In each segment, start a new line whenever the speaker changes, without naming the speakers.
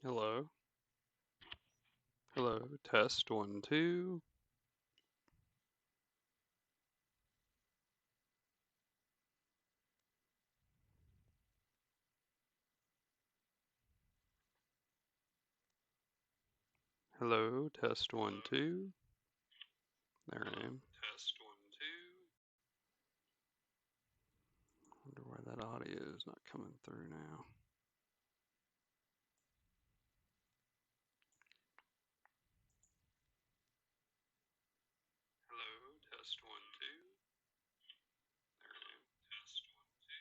Hello. Hello. Test 1, 2. Hello. Test 1, 2. There I am. Test 1, 2. Wonder why that audio is not coming through now. Hello. Test 1, 2. There I am. Test 1, 2.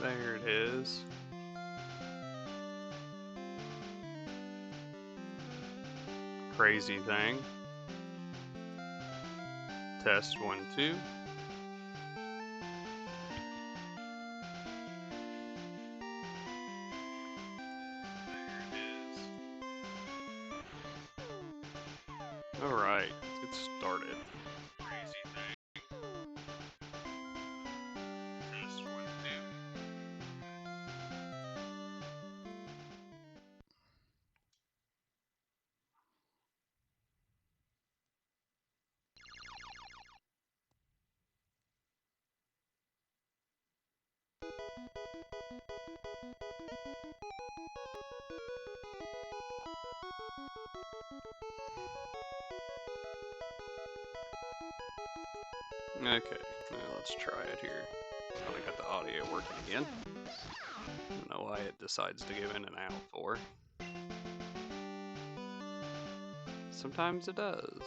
There it is. Crazy thing. Test 1, 2. Alright, let's get started. Crazy thing. Test 1, 2. Okay, now let's try it here. Finally got the audio working again. I don't know why it decides to go in and out for. Sometimes it does.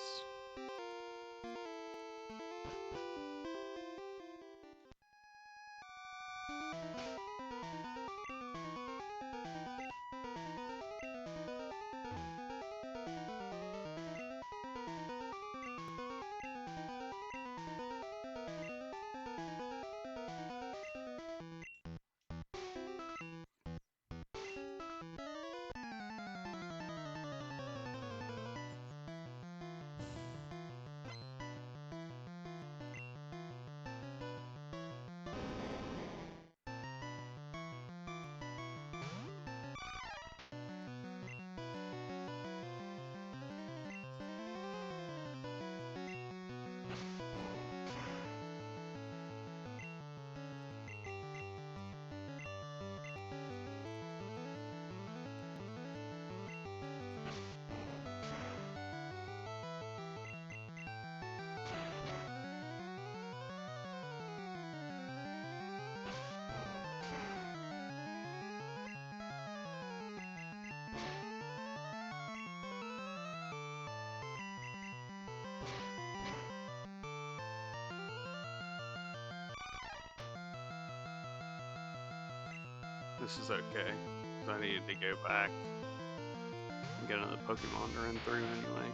This is okay. I needed to go back and get another Pokemon to run through anyway.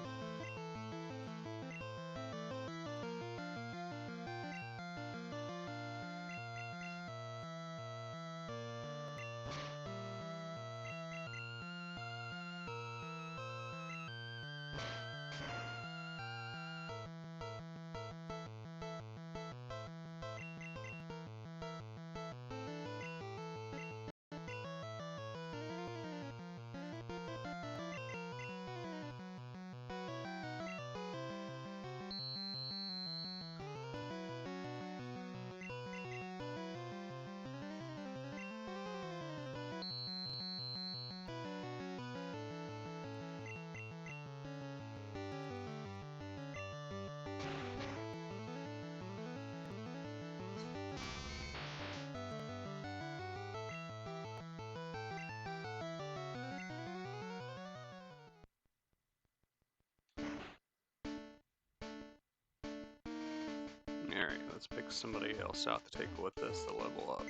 let's pick somebody else out to take with us to level up.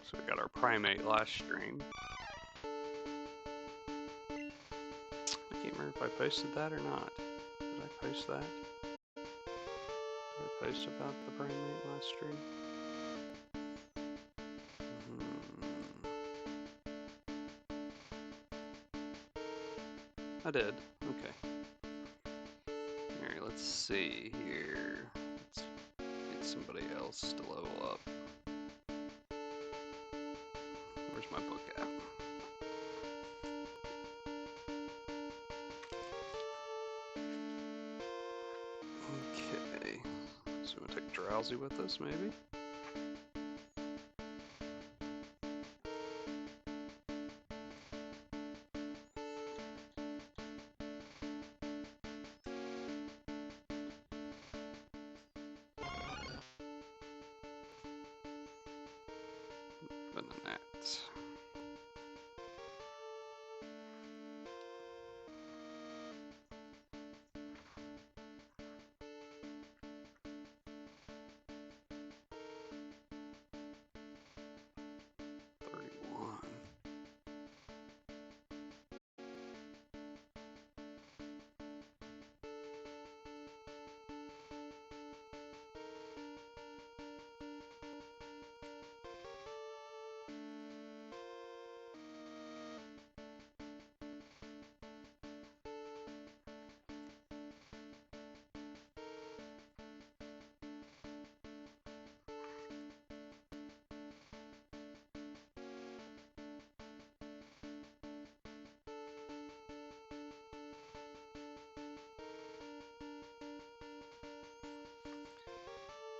So we got our Primate last stream. I can't remember if I posted that or not. Did I post that? Did I post about the Primate last stream? I did. Okay. Alright, let's see here. Let's get somebody else to level up. Where's my book at? Okay. So we'll take Drowsy with us, maybe? Venonat.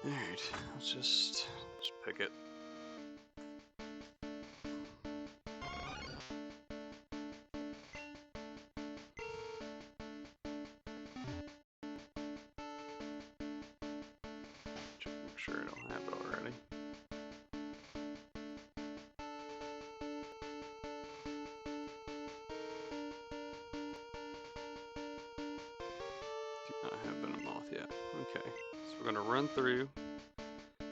Alright, let's just pick it. Check, make sure I don't have it already. Do not have Venomoth yet. Okay, so we're gonna run through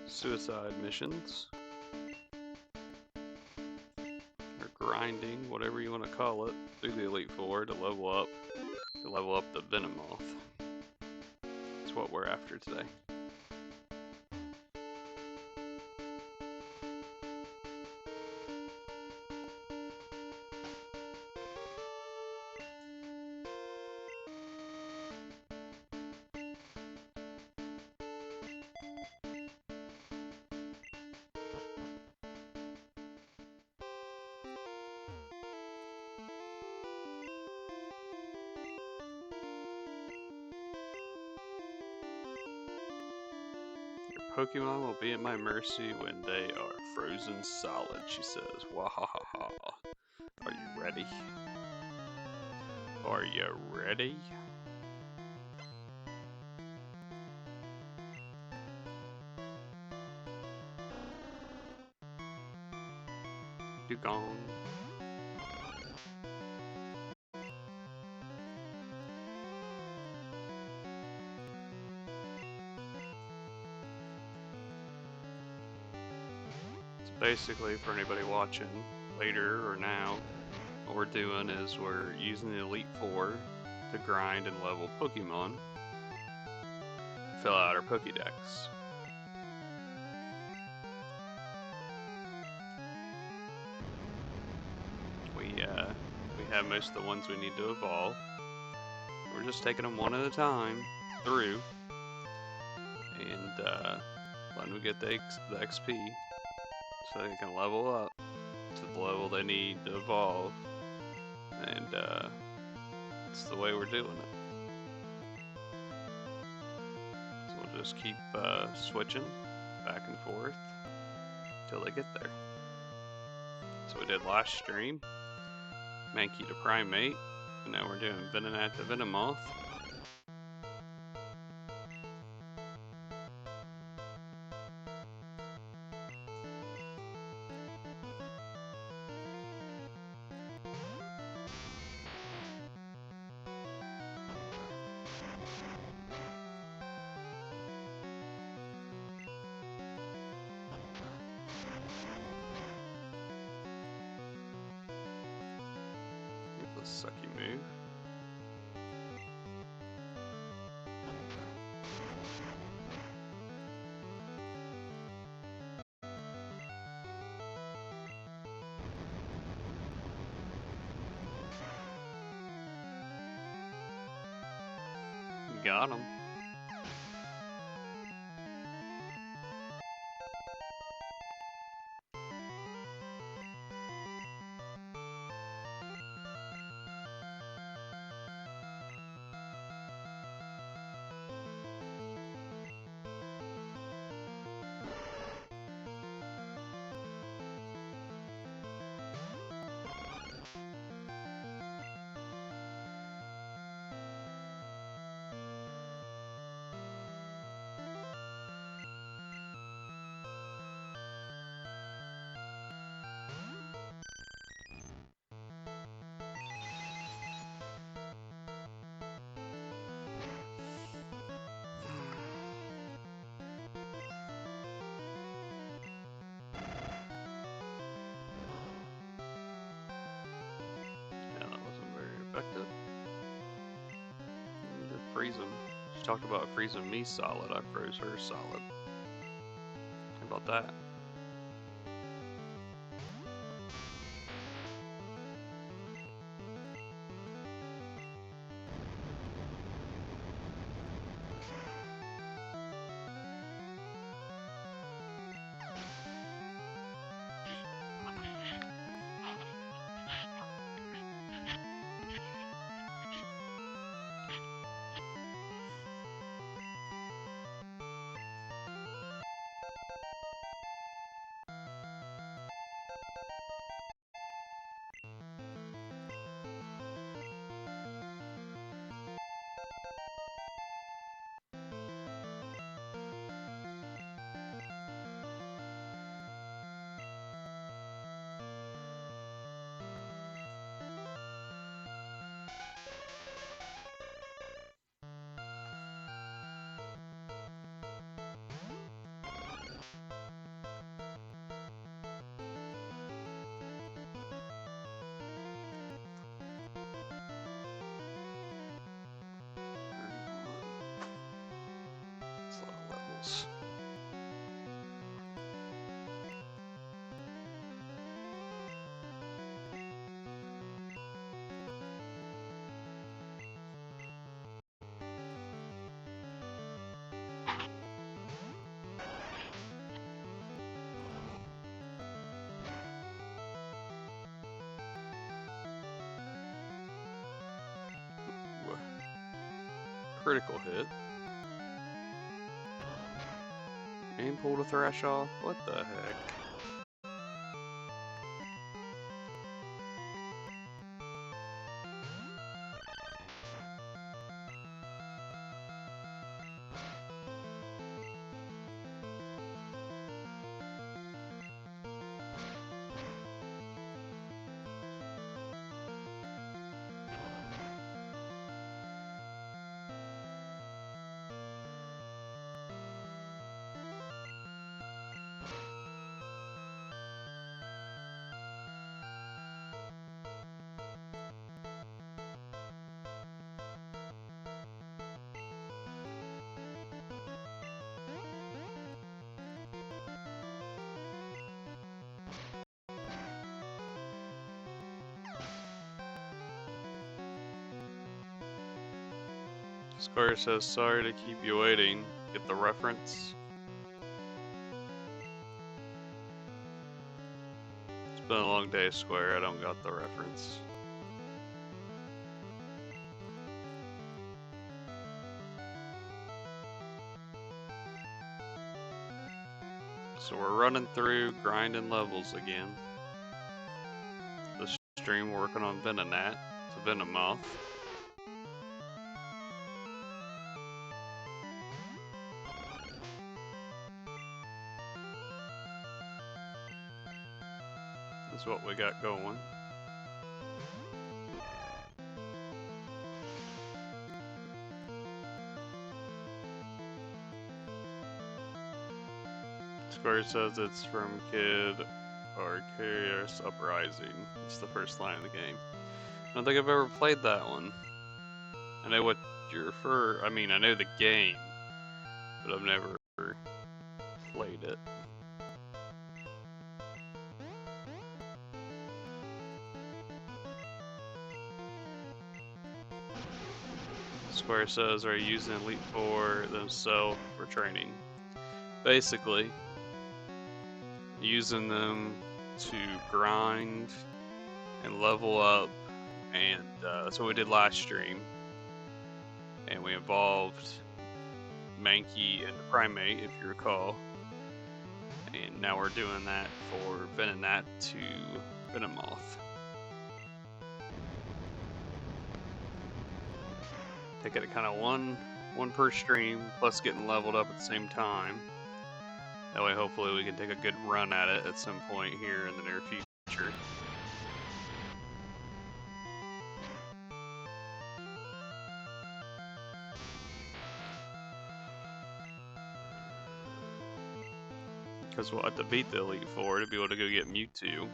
suicide missions, or grinding, whatever you want to call it, through the Elite Four to level up the Venomoth. That's what we're after today. Pokemon will be at my mercy when they are frozen solid, she says. Wahahaha. Are you ready? Are you ready? Dugong. Basically, for anybody watching later or now, what we're doing is we're using the Elite Four to grind and level Pokemon, fill out our Pokédex. We have most of the ones we need to evolve. We're just taking them one at a time through, and letting them get the XP. So they can level up to the level they need to evolve, and it's the way we're doing it. So we'll just keep switching back and forth until they get there. So we did last stream, Mankey to Primate, and now we're doing Venonat to Venomoth. a sucky move. Got him. Yeah, that wasn't very effective. I did freeze him. She talked about freezing me solid. I froze her solid. How about that? That's a lot of levels. Critical hit. And pulled a Thrash off? What the heck? Square says, sorry to keep you waiting. Get the reference? It's been a long day, Square. I don't got the reference. So we're running through grinding levels again. This stream working on Venonat. It's a Venomoth. Is what we got going. Square says it's from Kid Arcarius Uprising. It's the first line of the game. I don't think I've ever played that one. I know what you refer. I mean, I know the game, but I've never played it. Square says, are you using Elite Four themselves for training? Basically, using them to grind and level up, and that's what we did last stream. And we evolved Mankey into Primate, if you recall. And now we're doing that for Venonat to Venomoth. Take it at kind of one per stream, plus getting leveled up at the same time. That way, hopefully, we can take a good run at it at some point here in the near future. Because we'll have to beat the Elite Four to be able to go get Mewtwo.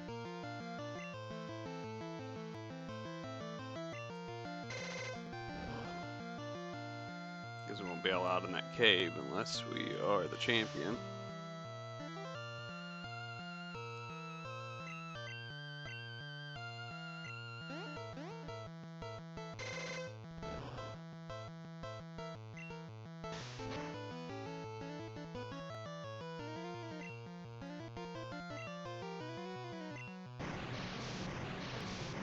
Because we won't be allowed in that cave unless we are the champion.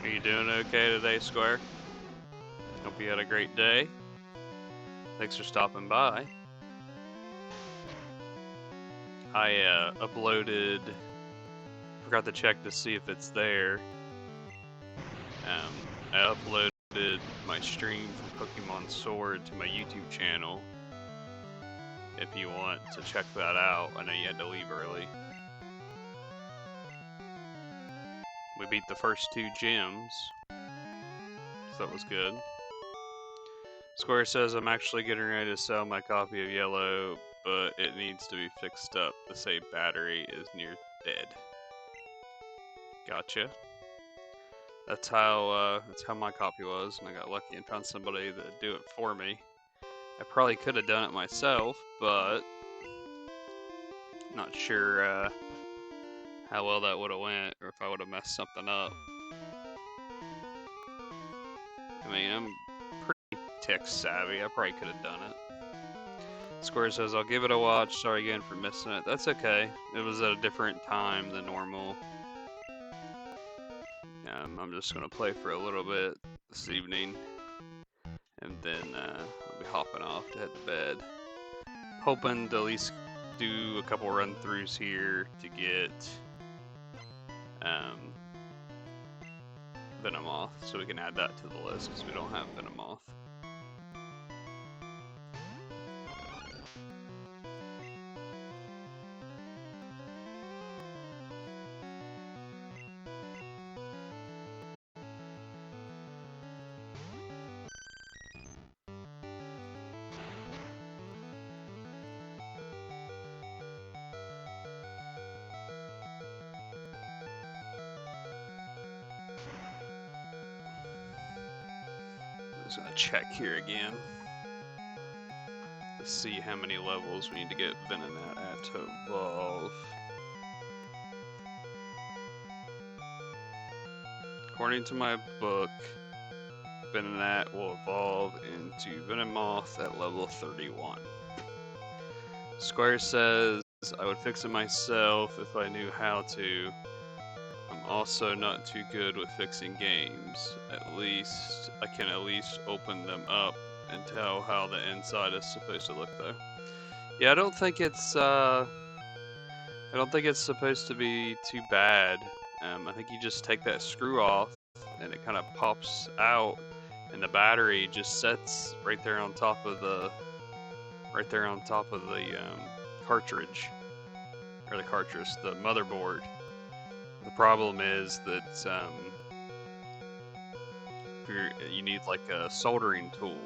Are you doing okay today, Square? Hope you had a great day. Thanks for stopping by. I uploaded, forgot to check to see if it's there. I uploaded my stream from Pokemon Sword to my YouTube channel. If you want to check that out, I know you had to leave early. We beat the first 2 gyms, so that was good. Square says, I'm actually getting ready to sell my copy of Yellow, but it needs to be fixed up. The save battery is near dead. Gotcha. That's how my copy was, and I got lucky and found somebody to do it for me. I probably could have done it myself, but not sure how well that would have went, or if I would have messed something up. I mean, I'm pretty tech savvy. I probably could have done it. Square says, I'll give it a watch. Sorry again for missing it. That's okay. It was at a different time than normal. I'm just going to play for a little bit this evening, and then I'll be hopping off to head to bed. Hoping to at least do a couple run-throughs here to get Venomoth, so we can add that to the list, because we don't have Venomoth. I'm just gonna check here again to see how many levels we need to get Venonat at to evolve. According to my book, Venonat will evolve into Venomoth at level 31. Square says, I would fix it myself if I knew how to. I'm also not too good with fixing games. At least, I can at least open them up and tell how the inside is supposed to look though. Yeah, I don't think it's supposed to be too bad. I think you just take that screw off and it kind of pops out, and the battery just sets right there on top of the cartridge, or the motherboard. The problem is that you need like a soldering tool,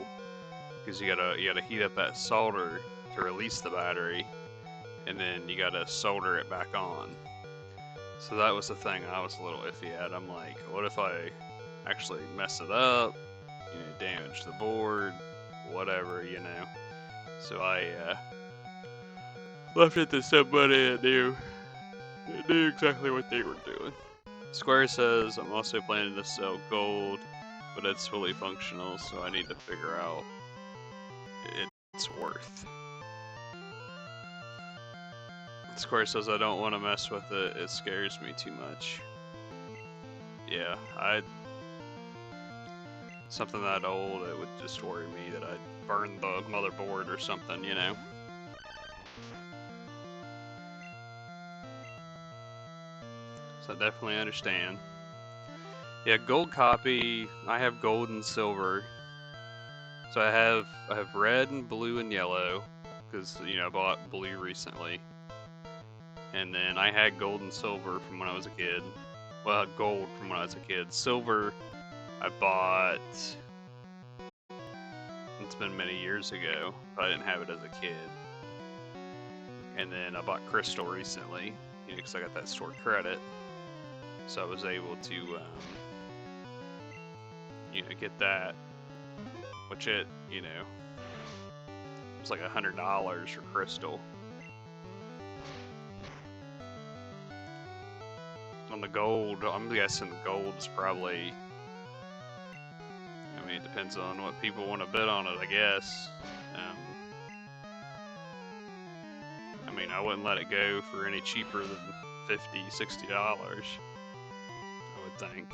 because you gotta heat up that solder to release the battery, and then you gotta solder it back on. So that was the thing I was a little iffy at. I'm like, what if I actually mess it up, you know, damage the board, whatever, you know. So I left it to somebody that knew exactly what they were doing. Square says I'm also planning to sell gold, but it's fully functional, so I need to figure out its worth. Square says I don't want to mess with it, it scares me too much. Yeah, something that old, it would just worry me that I'd burn the motherboard or something, you know? So I definitely understand. Yeah, gold copy, I have gold and silver. So I have red and blue and yellow, because, you know, I bought blue recently. And then I had gold and silver from when I was a kid. Well, gold from when I was a kid. Silver, I bought, it's been many years ago, but I didn't have it as a kid. And then I bought crystal recently, you know, because I got that stored credit. So I was able to, you know, get that, which it, you know, it was like $100 for crystal. On the gold, I'm guessing the gold's probably, I mean, it depends on what people want to bid on it, I guess. I mean, I wouldn't let it go for any cheaper than $50, $60, I would think.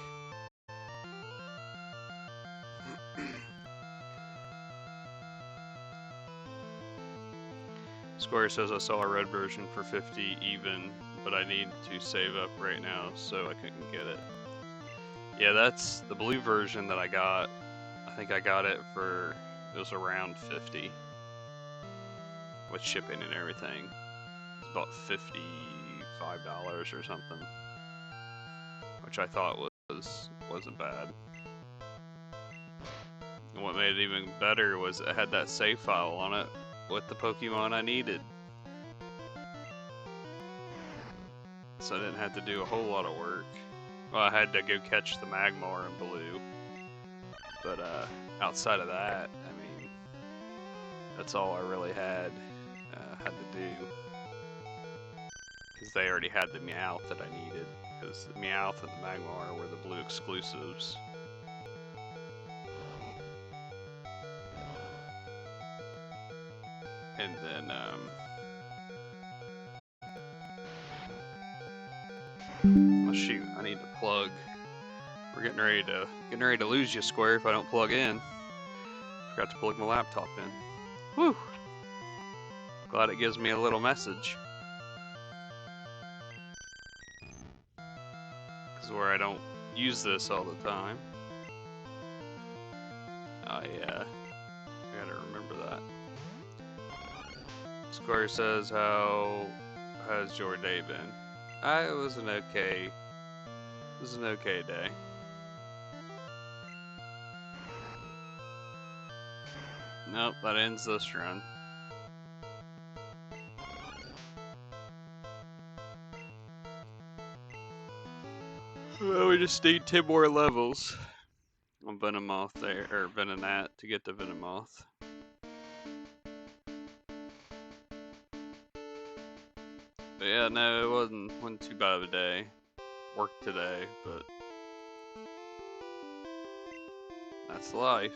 Square says I saw a red version for 50 even, but I need to save up right now, so I couldn't get it. Yeah, that's the blue version that I got. I think I got it for, it was around 50 with shipping and everything. It's about $55 or something, which I thought wasn't bad. And what made it even better was it had that save file on it with the Pokemon I needed. So I didn't have to do a whole lot of work. Well, I had to go catch the Magmar in blue. But outside of that, I mean, that's all I really had to do. Because they already had the Meowth that I needed. Because the Meowth and the Magmar were the blue exclusives. And then, oh shoot, I need to plug. We're getting ready to lose you, Square, if I don't plug in. Forgot to plug my laptop in. Whew. Glad it gives me a little message. Because where I don't use this all the time, I gotta remember that. Square says, how has your day been? It was an okay day. Nope, that ends this run. Well, we just need 10 more levels on Venomoth there, or Venonat to get to Venomoth. But yeah, no, it wasn't too bad of a day. Worked today, but that's life.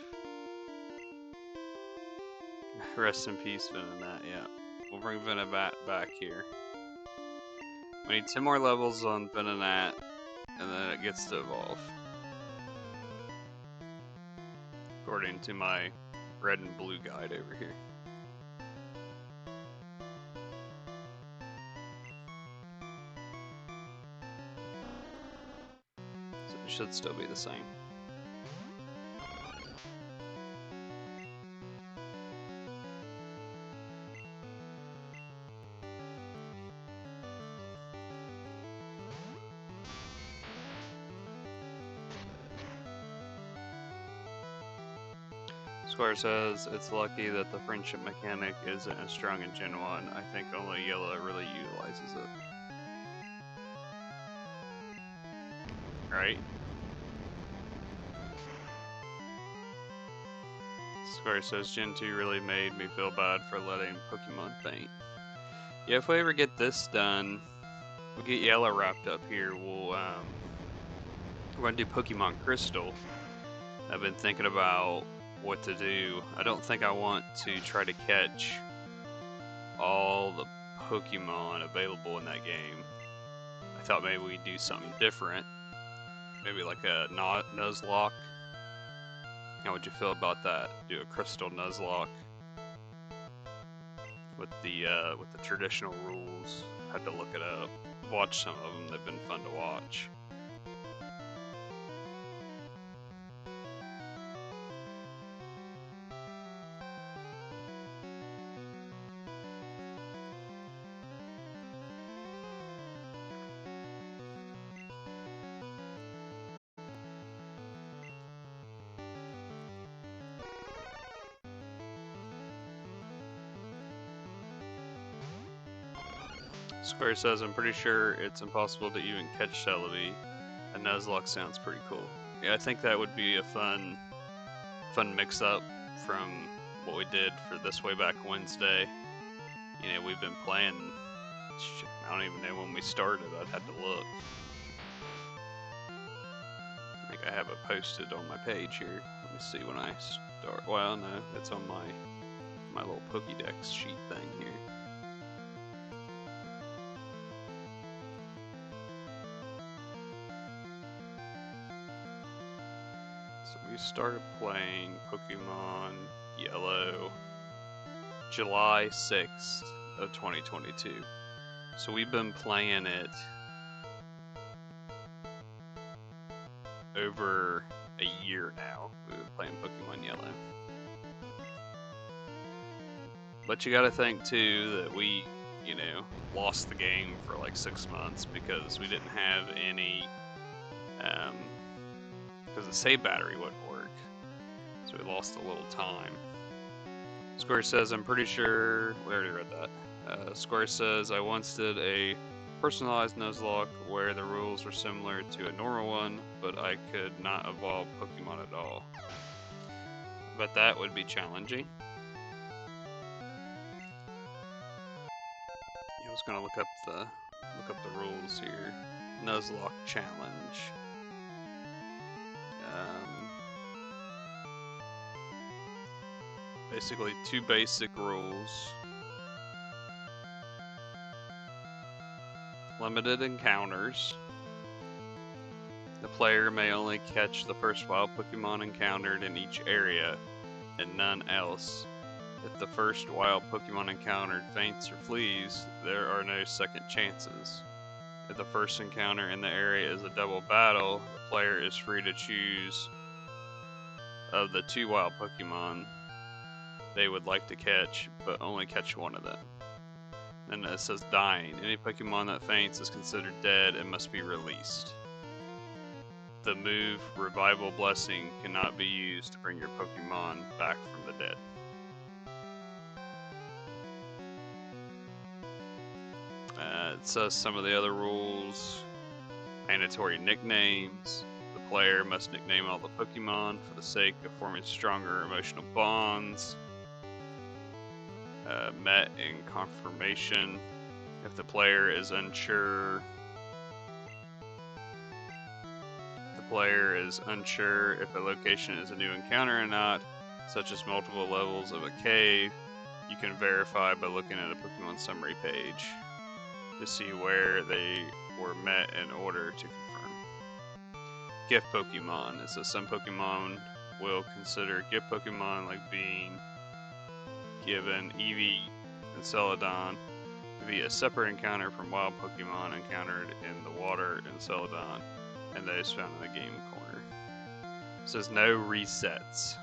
Rest in peace, Venonat, yeah. We'll bring Venonat back here. We need 10 more levels on Venonat, and then it gets to evolve. According to my red and blue guide over here. So it should still be the same. Square says it's lucky that the friendship mechanic isn't as strong in Gen 1. I think only Yellow really utilizes it. Right? Square says Gen 2 really made me feel bad for letting Pokemon faint. Yeah, if we ever get this done, we'll get Yellow wrapped up here. We're gonna do Pokemon Crystal. I've been thinking about what to do. I don't think I want to try to catch all the Pokemon available in that game. I thought maybe we'd do something different. Maybe like a Nuzlocke. How would you feel about that? Do a Crystal Nuzlocke with the traditional rules. Had to look it up. Watch some of them. They've been fun to watch. Square says, I'm pretty sure it's impossible to even catch Celebi. A Nuzlocke sounds pretty cool. Yeah, I think that would be a fun mix-up from what we did for This Way Back Wednesday. You know, we've been playing, I don't even know when we started, I'd have to look. I think I have it posted on my page here. Let me see when I start. Well, no, it's on my little Pokédex sheet thing here. So we started playing Pokemon Yellow July 6th of 2022. So we've been playing it over a year now. We've been playing Pokemon Yellow. But you gotta think too that we, you know, lost the game for like 6 months because we didn't have any, because the save battery wouldn't work. So we lost a little time. Square says, I'm pretty sure, we already read that. Square says, I once did a personalized Nuzlocke where the rules were similar to a normal one, but I could not evolve Pokemon at all. But that would be challenging. I was gonna look up the rules here. Nuzlocke challenge. Basically 2 basic rules. Limited encounters. The player may only catch the first wild Pokemon encountered in each area, and none else. If the first wild Pokemon encountered faints or flees, there are no second chances. If the first encounter in the area is a double battle, the player is free to choose of the 2 wild Pokemon they would like to catch, but only catch one of them. Then it says dying. Any Pokemon that faints is considered dead and must be released. The move Revival Blessing cannot be used to bring your Pokemon back from the dead. It says some of the other rules. Mandatory nicknames. The player must nickname all the Pokemon for the sake of forming stronger emotional bonds. Met in confirmation. If the player is unsure, if a location is a new encounter or not, such as multiple levels of a cave, you can verify by looking at a Pokemon summary page to see where they were met in order to confirm. Gift Pokemon. It says some Pokemon will consider gift Pokemon like being given Eevee and Celadon to be a separate encounter from wild Pokemon encountered in the water in Celadon and those found in the game corner. It says no resets.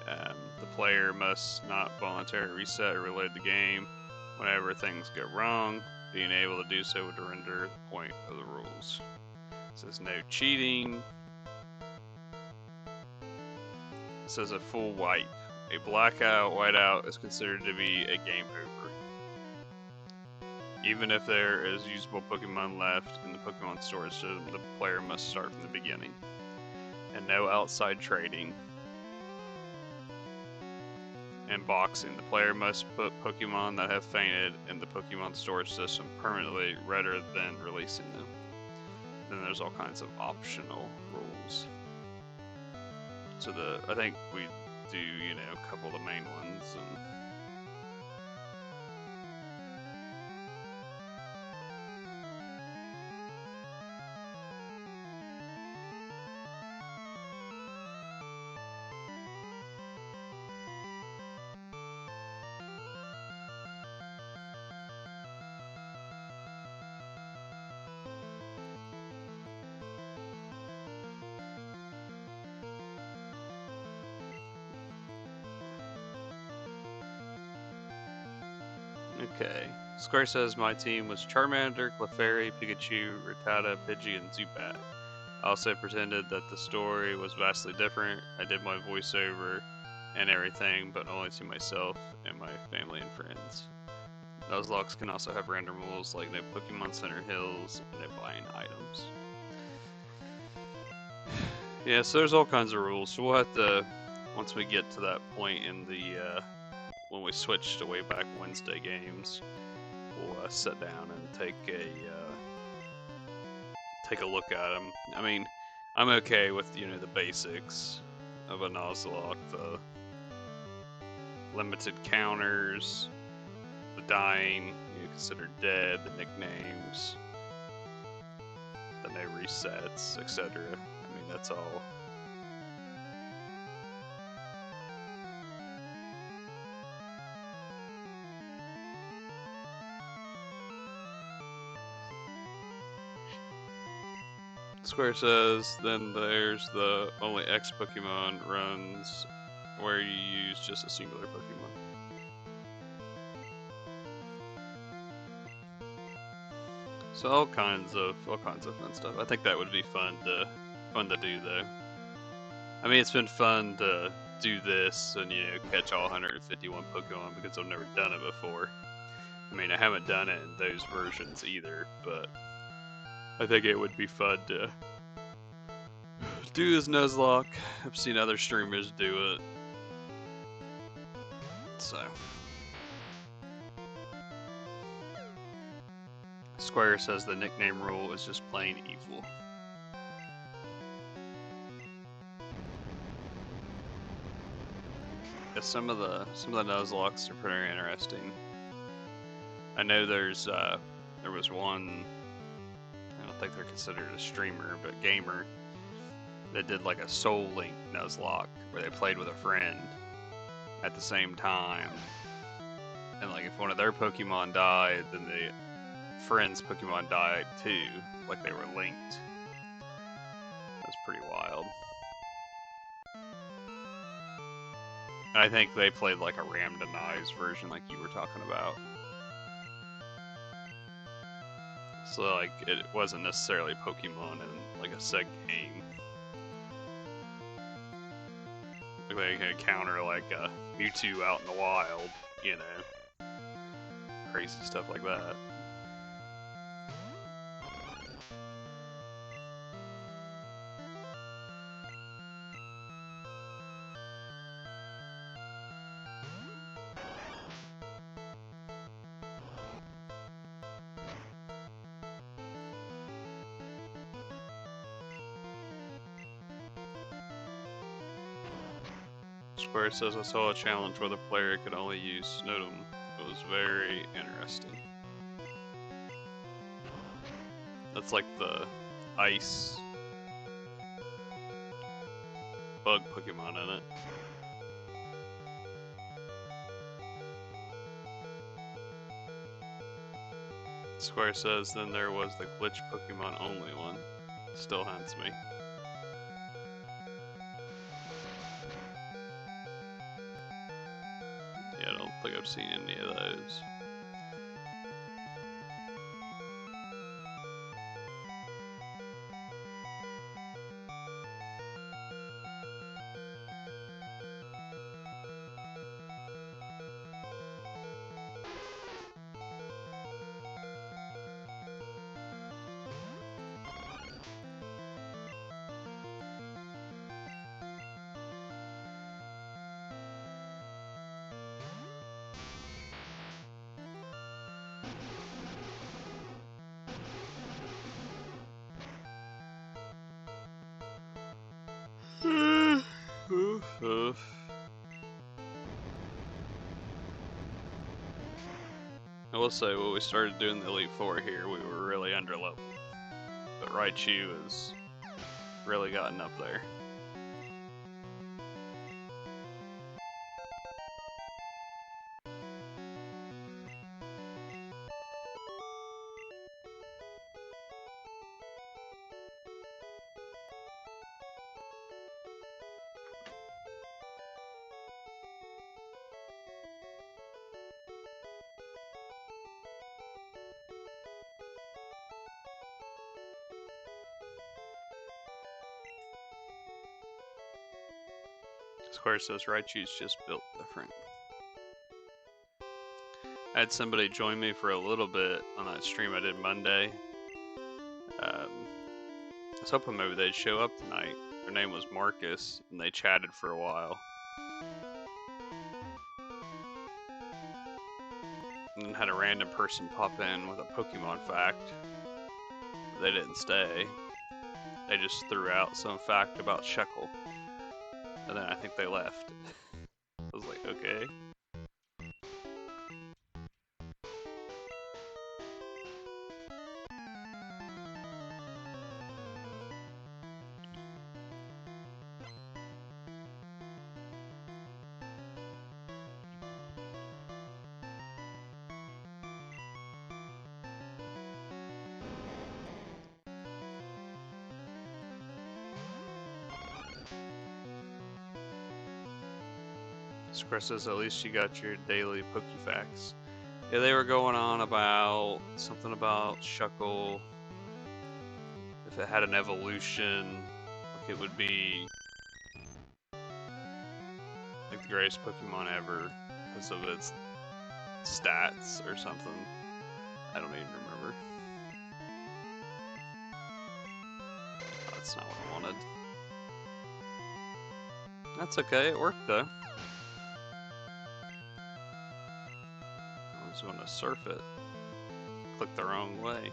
The player must not voluntarily reset or reload the game whenever things go wrong. Being able to do so would render the point of the rules. It says no cheating. It says a full wipe. A blackout, whiteout is considered to be a game over. Even if there is usable Pokemon left in the Pokemon storage system, the player must start from the beginning. And no outside trading. and boxing. The player must put Pokemon that have fainted in the Pokemon storage system permanently rather than releasing them. Then there's all kinds of optional rules. So I think we do, you know, a couple of the main ones. And okay. Square says my team was Charmander, Clefairy, Pikachu, Rattata, Pidgey, and Zubat. I also pretended that the story was vastly different. I did my voiceover and everything, but only to myself and my family and friends. Nuzlocke can also have random rules like no Pokemon Center hills and no buying items. Yeah, so there's all kinds of rules. So we'll have to, once we get to that point in the, when we switch to Wayback Wednesday games, we'll sit down and take a look at them. I mean, I'm okay with, you know, the basics of a Nuzlocke, the limited counters, the dying, you consider dead, the nicknames, the no resets, etc. I mean, that's all. Square says, then there's the only X Pokemon runs where you use just a singular Pokemon. So all kinds of fun stuff. I think that would be fun to do though. I mean, it's been fun to do this and, you know, catch all 151 Pokemon because I've never done it before. I mean, I haven't done it in those versions either, but I think it would be fun to do this Nuzlocke. I've seen other streamers do it. So. Square says the nickname rule is just plain evil. Yeah, some of the Nuzlocks are pretty interesting. I know there was one, I don't think they're considered a streamer, but gamer, that did like a Soul Link Nuzlocke where they played with a friend at the same time. And like if one of their Pokemon died, then the friend's Pokemon died too, like they were linked. That's pretty wild. And I think they played like a randomized version like you were talking about. So like it wasn't necessarily Pokemon in like a set game. Like they can encounter like a Mewtwo out in the wild, you know. Crazy stuff like that. Square says I saw a challenge where the player could only use Snowdom. It was very interesting. That's like the ice bug Pokemon in it. Square says then there was the glitch Pokemon only one. Still haunts me. Yeah, I don't think I've seen any of those. of. I will say, when we started doing the Elite Four here, we were really underleveled. But Raichu has really gotten up there. Square says Raichu's just built different. I had somebody join me for a little bit on that stream I did Monday. I was hoping maybe they'd show up tonight. Their name was Marcus, and they chatted for a while. And then had a random person pop in with a Pokemon fact. They didn't stay. They just threw out some fact about Shuckle. And then I think they left. I was like, okay. Square says at least you got your daily Pokefacts. Yeah, they were going on about something about Shuckle. If it had an evolution, like it would be like the greatest Pokemon ever because of its stats or something. I don't even remember. Oh, that's not what I wanted. That's okay, it worked though. I was going to surf it. Click the wrong way.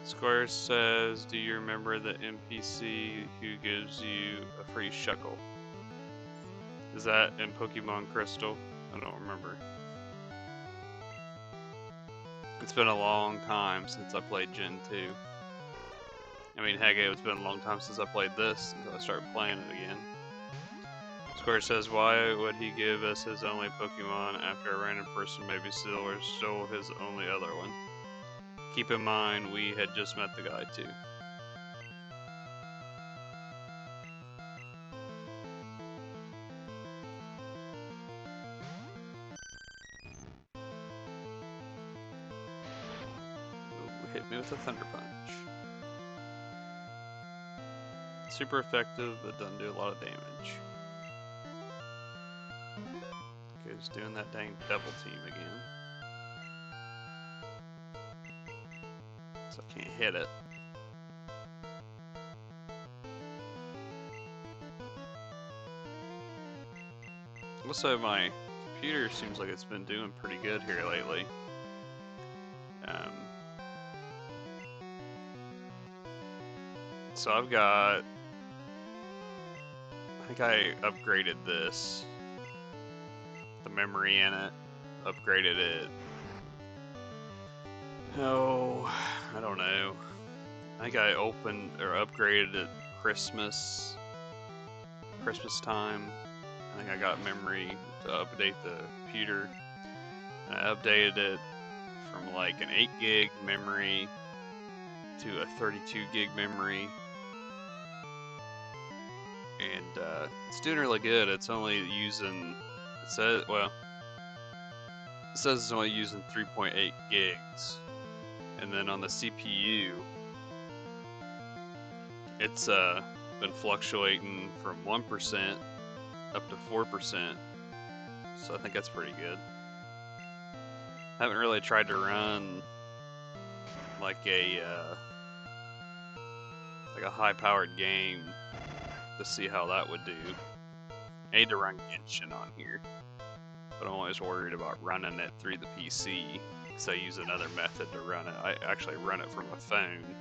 Square says, do you remember the NPC who gives you a free Shuckle? Is that in Pokemon Crystal? I don't remember. It's been a long time since I played Gen 2. I mean, heck, it's been a long time since I played this until I started playing it again. Square says, why would he give us his only Pokemon after a random person maybe stole his only other one? Keep in mind, we had just met the guy too. Ooh, hit me with a Thunder Punch. Super effective, but doesn't do a lot of damage. Okay, just doing that dang Devil Team again. So I can't hit it. Also, my computer seems like it's been doing pretty good here lately. So I've got, I think I upgraded this, the memory in it, upgraded it. Oh, I don't know. I think I opened or upgraded it Christmas time. I think I got memory to update the computer. And I updated it from like an 8 gig memory to a 32 gig memory. and it's doing really good. It's only using, it says, well, it says it's only using 3.8 gigs, and then on the CPU, it's been fluctuating from 1% up to 4%, so I think that's pretty good. I haven't really tried to run like a high-powered game to see how that would do. I need to run Genshin on here, but I'm always worried about running it through the PC, because I use another method to run it. I actually run it from a phone,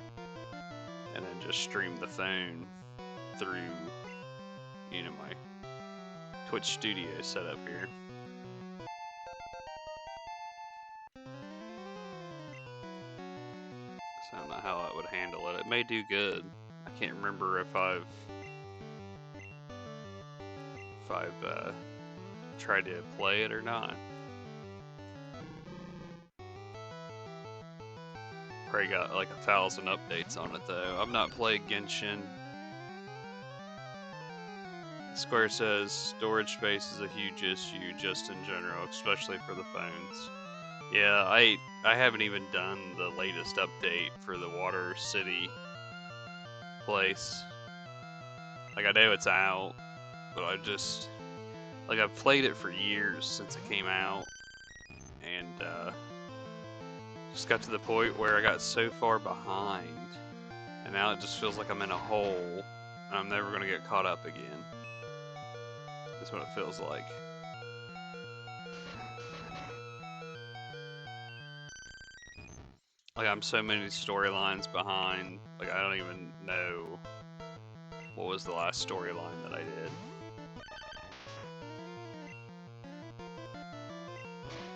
and then just stream the phone through, you know, my Twitch studio setup here. So I don't know how I would handle it. It may do good. I can't remember if I've tried to play it or not. Probably got like 1,000 updates on it though. I've not played Genshin. Square says storage space is a huge issue just in general, especially for the phones. Yeah, I haven't even done the latest update for the Water City place. Like, I know it's out, but I just, like, I've played it for years since it came out, and just got to the point where I got so far behind, and now it just feels like I'm in a hole, and I'm never gonna get caught up again. That's what it feels like. Like, I'm so many storylines behind, like, I don't even know what was the last storyline that I did.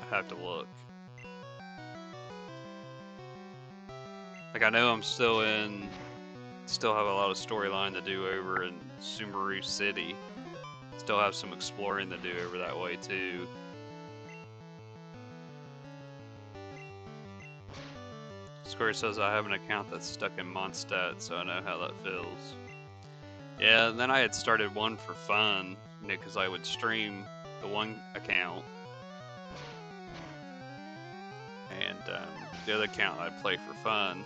I have to look. Like, I know I'm still have a lot of storyline to do over in Sumeru City. Still have some exploring to do over that way too. Square says I have an account that's stuck in Mondstadt, so I know how that feels. Yeah, and then I had started one for fun, you know, because I would stream the one account, and the other account I'd play for fun.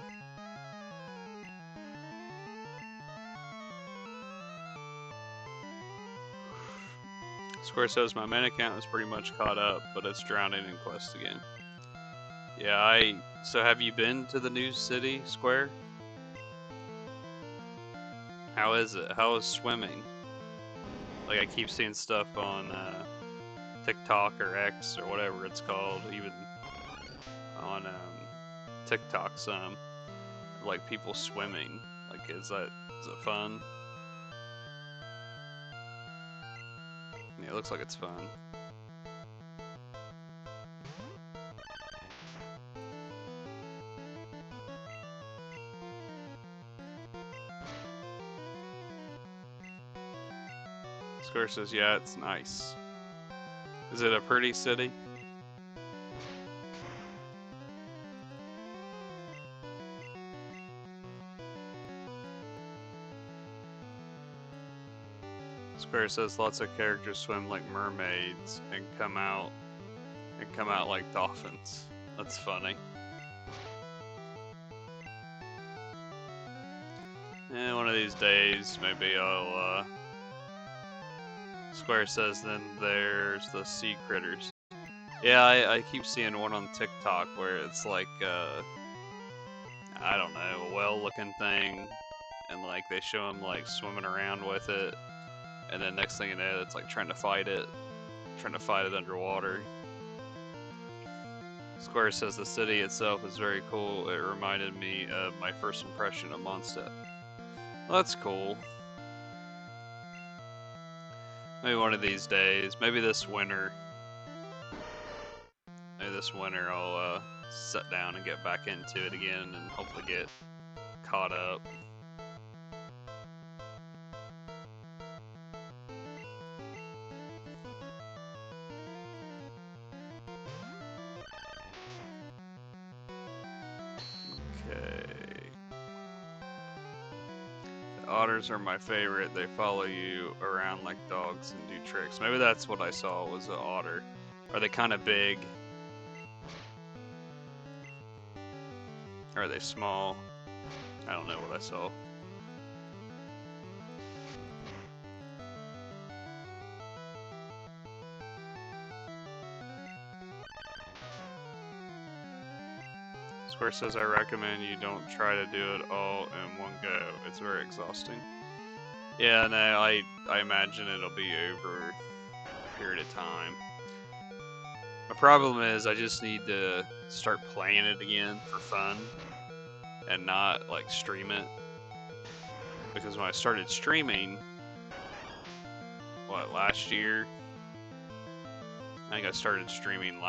Square says my main account is pretty much caught up, but it's drowning in quests again. Yeah, so have you been to the new city, Square? How is it? How is swimming? Like, I keep seeing stuff on TikTok or X or whatever it's called, even on TikTok some, like people swimming. Like, is it fun? Yeah, it looks like it's fun. Square says, yeah, it's nice. Is it a pretty city? Square says lots of characters swim like mermaids and come out like dolphins. That's funny. One of these days, maybe I'll, Square says then there's the sea critters. Yeah, I keep seeing one on TikTok where it's like, I don't know, a whale-looking thing, and like they show him like swimming around with it, and then next thing you know, it's like trying to fight it underwater. Square says the city itself is very cool. It reminded me of my first impression of Mondstadt. Well, that's cool. Maybe one of these days, maybe this winter. Maybe this winter I'll sit down and get back into it again and hopefully get caught up. Okay. Otters are my favorite. They follow you around like dogs and do tricks. Maybe that's what I saw was an otter. Are they kind of big? Or are they small? I don't know what I saw. Square says, I recommend you don't try to do it all in one go. It's very exhausting. Yeah, no, I imagine it'll be over a period of time. My problem is I just need to start playing it again for fun and not like stream it. Because when I started streaming, last year? I think I started streaming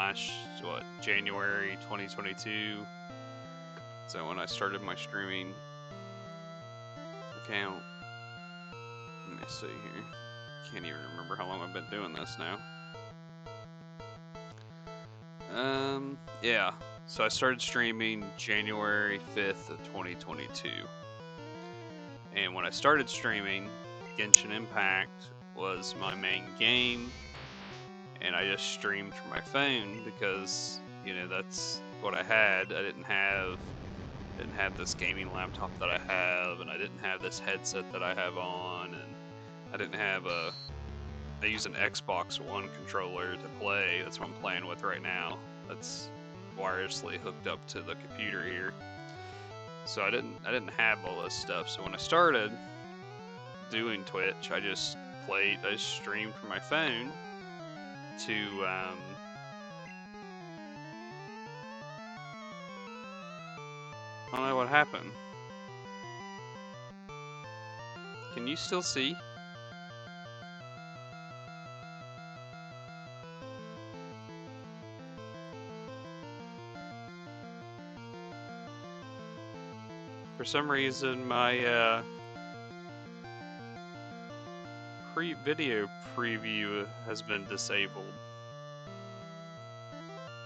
January 2022. So when I started my streaming account, let me see here. Can't even remember how long I've been doing this now. Yeah. So I started streaming January 5th of 2022. And when I started streaming, Genshin Impact was my main game. And I just streamed from my phone because, you know, that's what I had. I didn't have this gaming laptop that I have, and I didn't have this headset that I have on, and I didn't have I use an Xbox One controller to play. That's what I'm playing with right now. That's wirelessly hooked up to the computer here. So I didn't have all this stuff. So when I started doing Twitch, I just streamed from my phone to I don't know what happened. Can you still see? For some reason, my video preview has been disabled.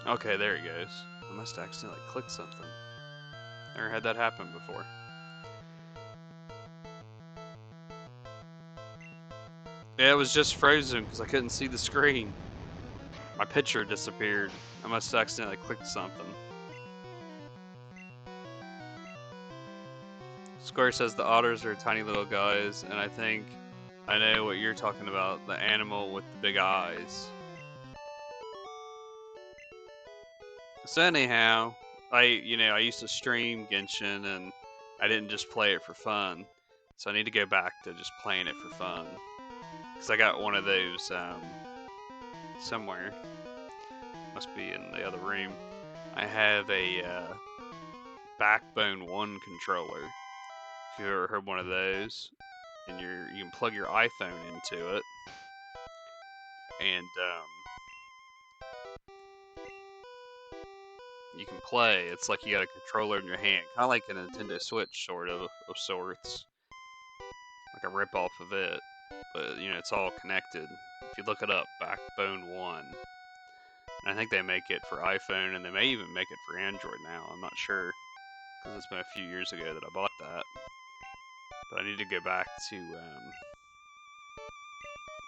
Okay, there it goes. I must have accidentally clicked something. Never had that happen before. Yeah, it was just frozen because I couldn't see the screen. My picture disappeared. I must have accidentally clicked something. Square says the otters are tiny little guys, and I think I know what you're talking about, the animal with the big eyes. So anyhow, I used to stream Genshin, and I didn't just play it for fun. So I need to go back to just playing it for fun. Because I got one of those somewhere. Must be in the other room. I have a Backbone 1 controller. If you've ever heard one of those. And you can plug your iPhone into it. And you can play. It's like you got a controller in your hand. Kind of like a Nintendo Switch sort of sorts. Like a rip-off of it. But, you know, it's all connected. If you look it up, Backbone 1. And I think they make it for iPhone, and they may even make it for Android now. I'm not sure. Because it's been a few years ago that I bought that. But I need to go back to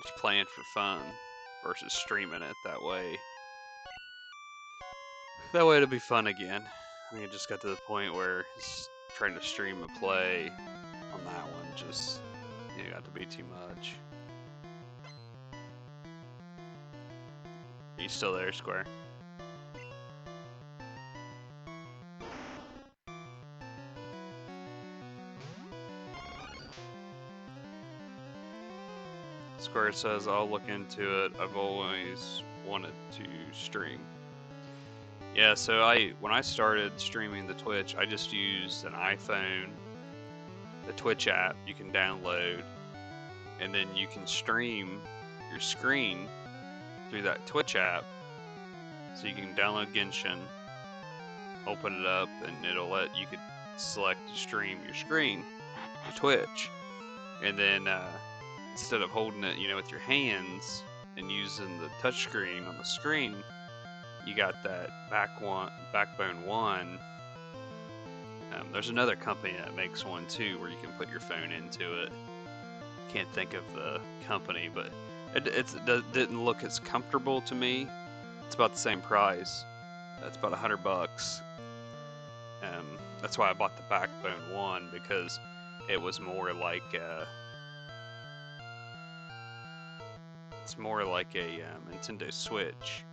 just playing for fun versus streaming it that way. That way it'll be fun again. I think it just got to the point where trying to stream a play on that one just got to be too much. Are you still there, Square? Square says, I'll look into it. I've always wanted to stream. Yeah, so when I started streaming the Twitch, I just used an iPhone, the Twitch app you can download, and then you can stream your screen through that Twitch app. So you can download Genshin, open it up, and you could select to stream your screen to Twitch. And then instead of holding it, with your hands and using the touchscreen on the screen, you got that Backbone 1 There's another company that makes one too, where you can put your phone into it. Can't think of the company, but it didn't look as comfortable to me. It's about the same price. It's about $100. That's why I bought the Backbone one, because it was more like it's more like a Nintendo Switch,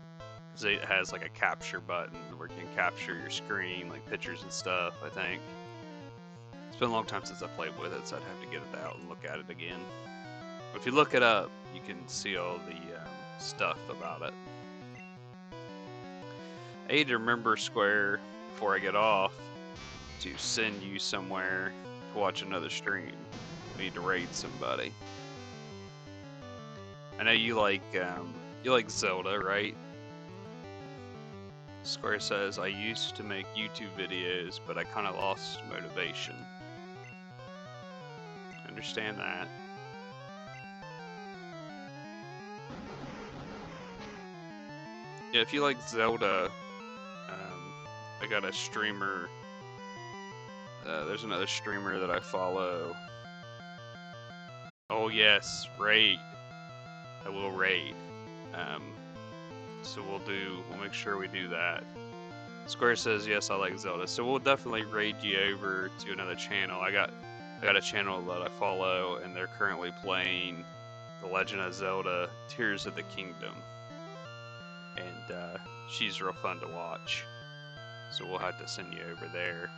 because it has like a capture button where you can capture your screen, like pictures and stuff. I think it's been a long time since I played with it, so I'd have to get it out and look at it again. But if you look it up, you can see all the stuff about it. I need to remember, Square, before I get off, to send you somewhere to watch another stream. We need to raid somebody. I know you like Zelda, right? Square says, I used to make YouTube videos, but I kind of lost motivation. I understand that. Yeah, if you like Zelda, I got a streamer. There's another streamer that I follow. Oh yes, raid. I will raid. So we'll make sure we do that. Square says, yes, I like Zelda. So we'll definitely raid you over to another channel. I got a channel that I follow, and they're currently playing The Legend of Zelda Tears of the Kingdom. And she's real fun to watch. So we'll have to send you over there.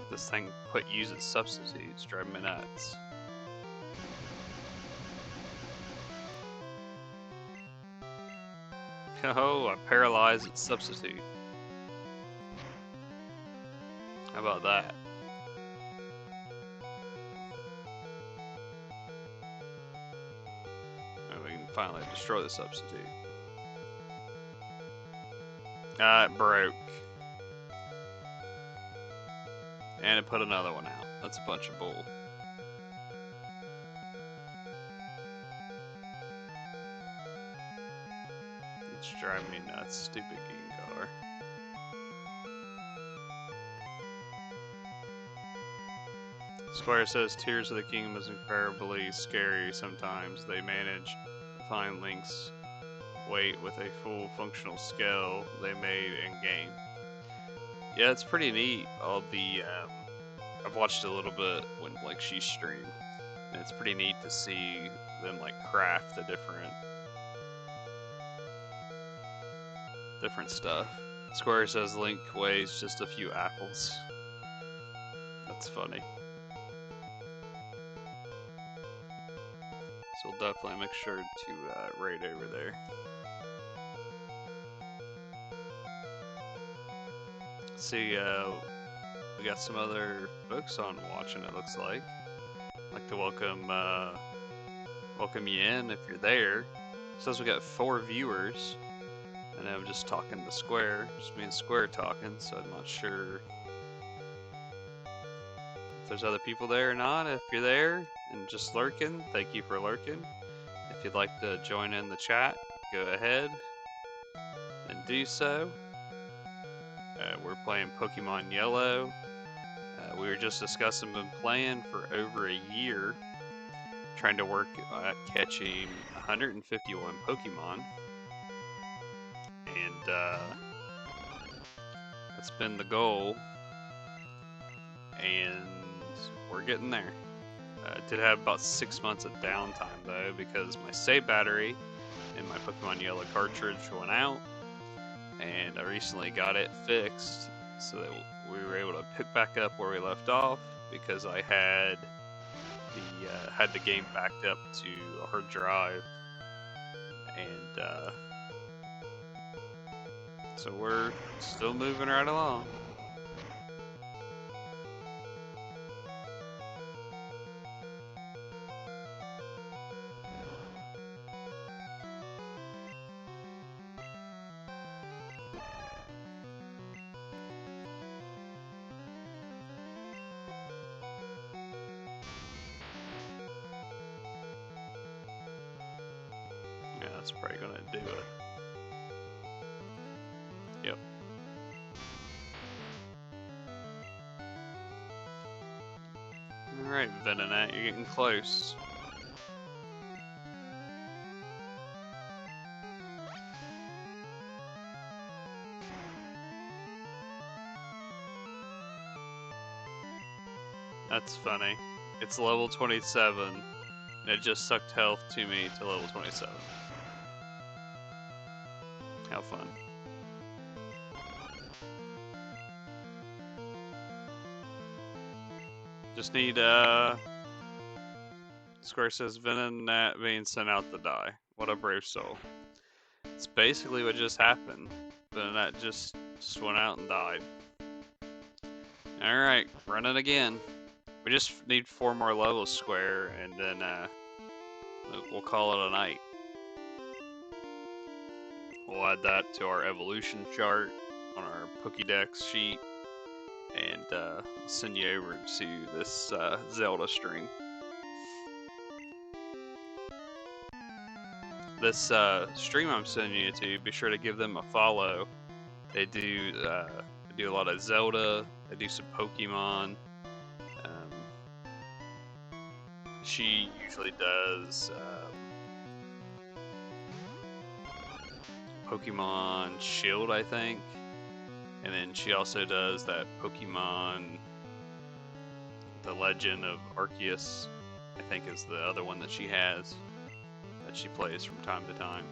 This thing quit using substitutes, driving me nuts. Oh, I paralyzed its substitute. How about that? And we can finally destroy the substitute. It broke. And it put another one out. That's a bunch of bull. It's driving me nuts, stupid Gengar. Square says Tears of the Kingdom is incredibly scary sometimes. They manage to find Link's weight with a full functional scale they made in game. Yeah, it's pretty neat. All the I've watched a little bit when like she streamed, and it's pretty neat to see them like craft the different stuff. Square says Link weighs just a few apples. That's funny. So we'll definitely make sure to raid over there. See, we got some other folks on watching, it looks like. I'd like to welcome you in if you're there. It says we got 4 viewers, and I'm just talking to Square, just me and Square talking, so I'm not sure if there's other people there or not. If you're there and just lurking, thank you for lurking. If you'd like to join in the chat, go ahead and do so. We're playing Pokemon Yellow. We were just discussing, been playing for over a year, trying to work at catching 151 Pokemon, and that's been the goal, and we're getting there. Did have about 6 months of downtime though, because my save battery in my Pokemon Yellow cartridge went out, and I recently got it fixed so that we were able to pick back up where we left off, because I had the game backed up to a hard drive, and so we're still moving right along. that's probably gonna do it. Yep. Alright, Venonat, you're getting close. That's funny. It's level 27, and it just sucked health to me to level 27. How fun. Just need, Square says Venonat being sent out to die. What a brave soul. It's basically what just happened. Venonat just went out and died. Alright, run it again. We just need 4 more levels, Square, and then we'll call it a night. We'll add that to our evolution chart on our Pokédex sheet, and send you over to this Zelda stream. This stream I'm sending you to, be sure to give them a follow. They do a lot of Zelda. They do some Pokemon. She usually does Pokemon Shield, I think. And then she also does that Pokemon, The Legend of Arceus, I think is the other one that she has, that she plays from time to time.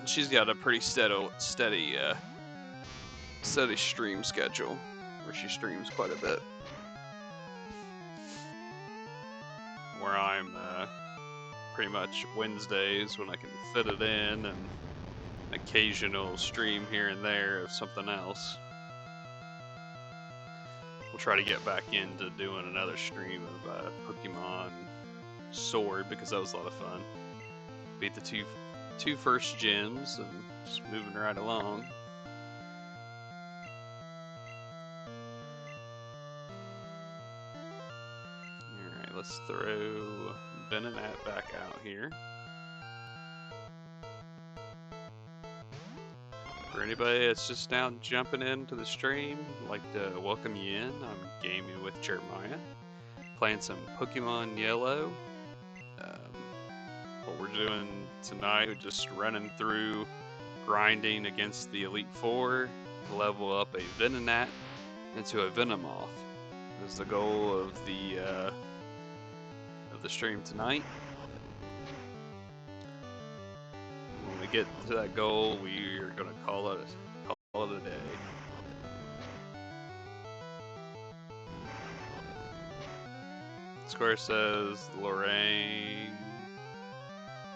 She's got a pretty steady stream schedule, where she streams quite a bit. Where I'm pretty much Wednesdays when I can fit it in, and an occasional stream here and there of something else. We'll try to get back into doing another stream of Pokemon Sword, because that was a lot of fun. Beat the two first gyms and just moving right along. Alright, let's throw Venonat back out here. For anybody that's just now jumping into the stream, I'd like to welcome you in. I'm gaming with Jeremiah, playing some Pokemon Yellow. What we're doing tonight, we're just running through, grinding against the Elite Four to level up a Venonat into a Venomoth. This is the goal of the stream tonight. When we get to that goal, we are going to call it a day. Square says Lorraine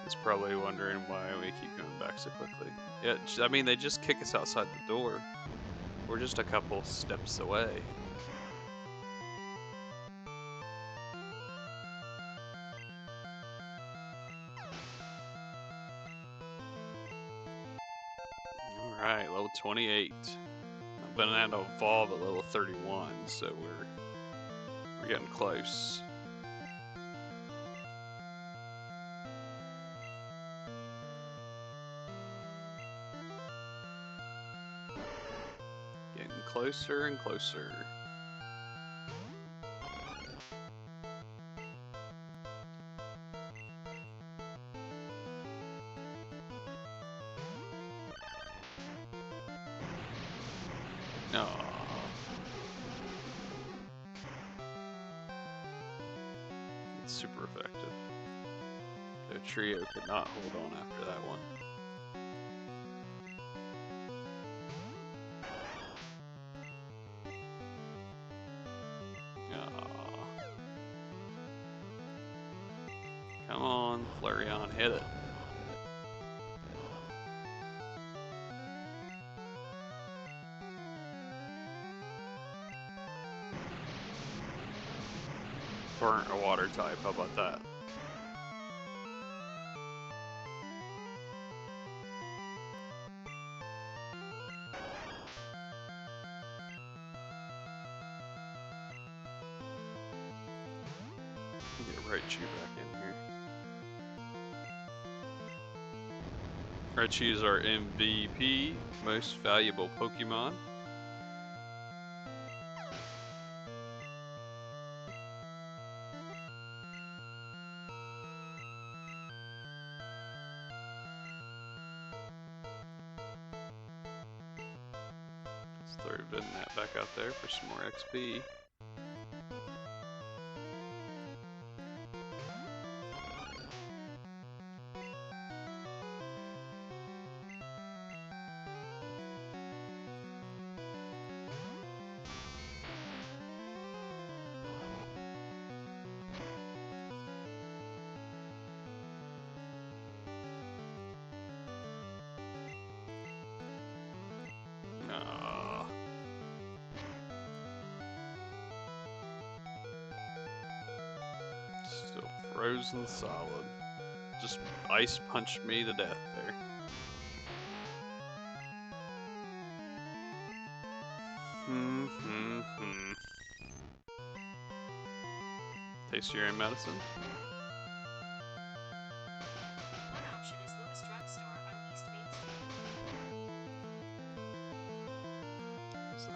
is probably wondering why we keep going back so quickly. Yeah, I mean, they just kick us outside the door. We're just a couple steps away. Alright, level 28. I'm gonna have to evolve at level 31, so we're getting close. Getting closer and closer. Aww. It's super effective. The trio could not hold on after that one. Aww. Come on, Flareon, hit it. Burnt a water type, how about that? Get Raichu back in here. Raichu is our MVP, most valuable Pokemon. Let's throw Venonat back out there for some more XP. Still frozen solid. Just ice punched me to death there. Taste your own medicine. What's that?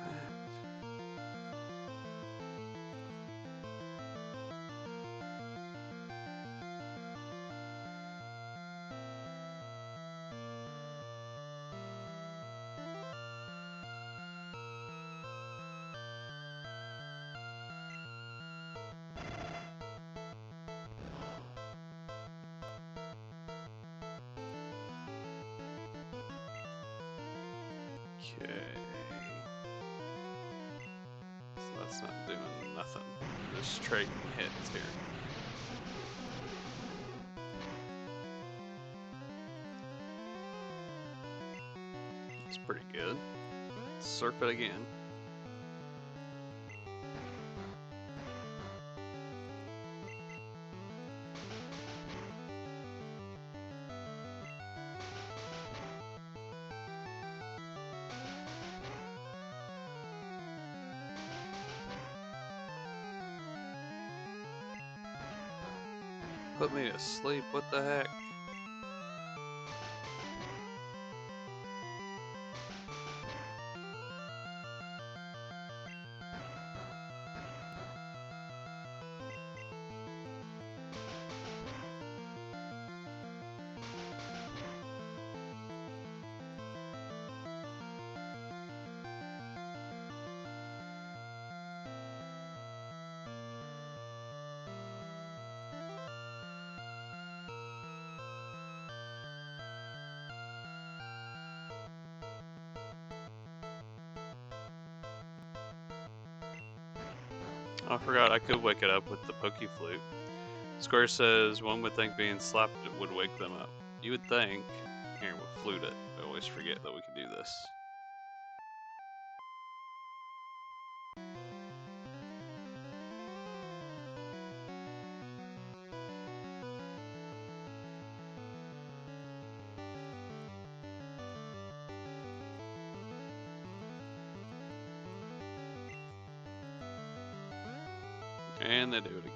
Okay. So that's not doing nothing. Just trading hits here. It's pretty good. Surf it again. Put me to sleep, what the heck? I forgot I could wake it up with the Pokeflute. Square says one would think being slapped would wake them up. You would think. Here, we'll flute it. I always forget that we can do this. And they do it again.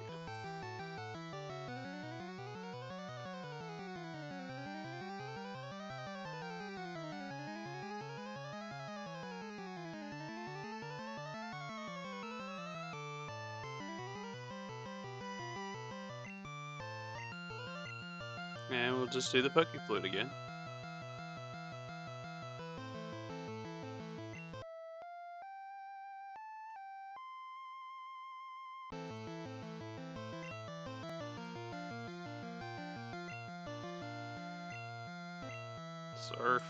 And we'll just do the Pokeflute again. Surf.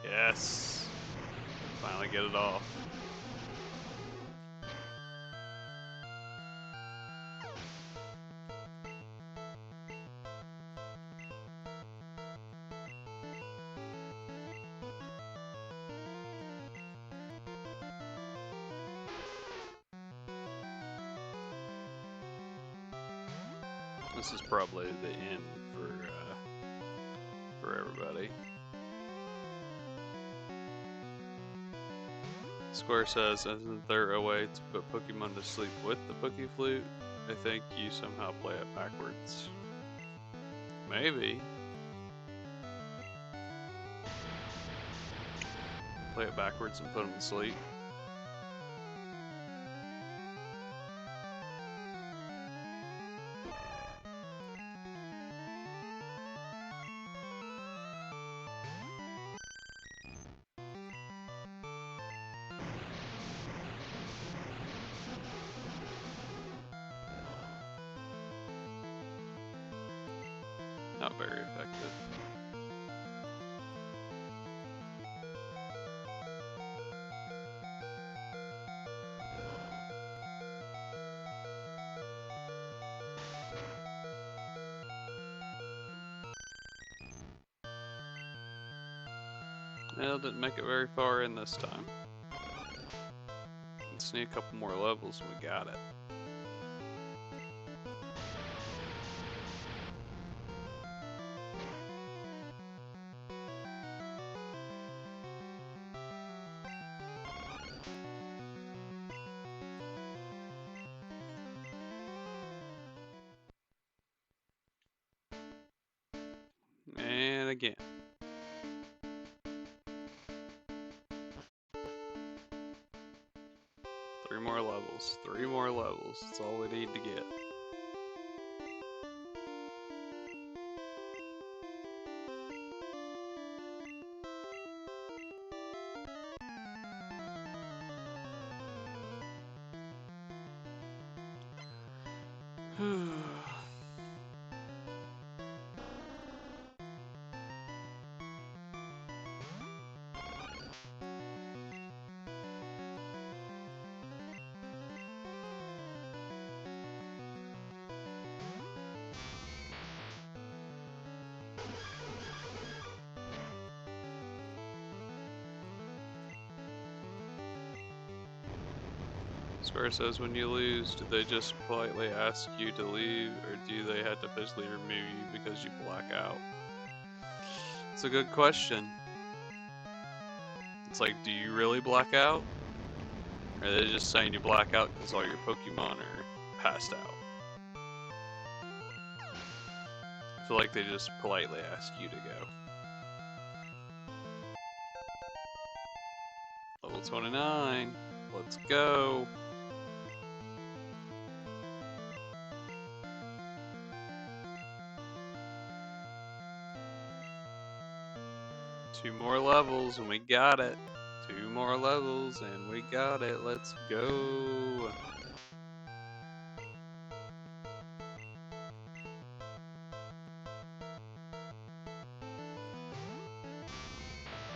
Yes. Finally get it off. This is probably the end for everybody. Square says, isn't there a way to put Pokemon to sleep with the Pokeflute? I think you somehow play it backwards. Maybe. Play it backwards and put him to sleep. Not very effective. Well, didn't make it very far in this time. Let's need a couple more levels and we got it. And again. Three more levels. 3 more levels. That's all we need to get. Square says, when you lose, do they just politely ask you to leave, or do they have to physically remove you because you black out? It's a good question. It's like, do you really black out? Or are they just saying you black out because all your Pokemon are passed out? I feel like they just politely ask you to go. Level 29. Let's go. Two more levels and we got it. 2 more levels and we got it. Let's go.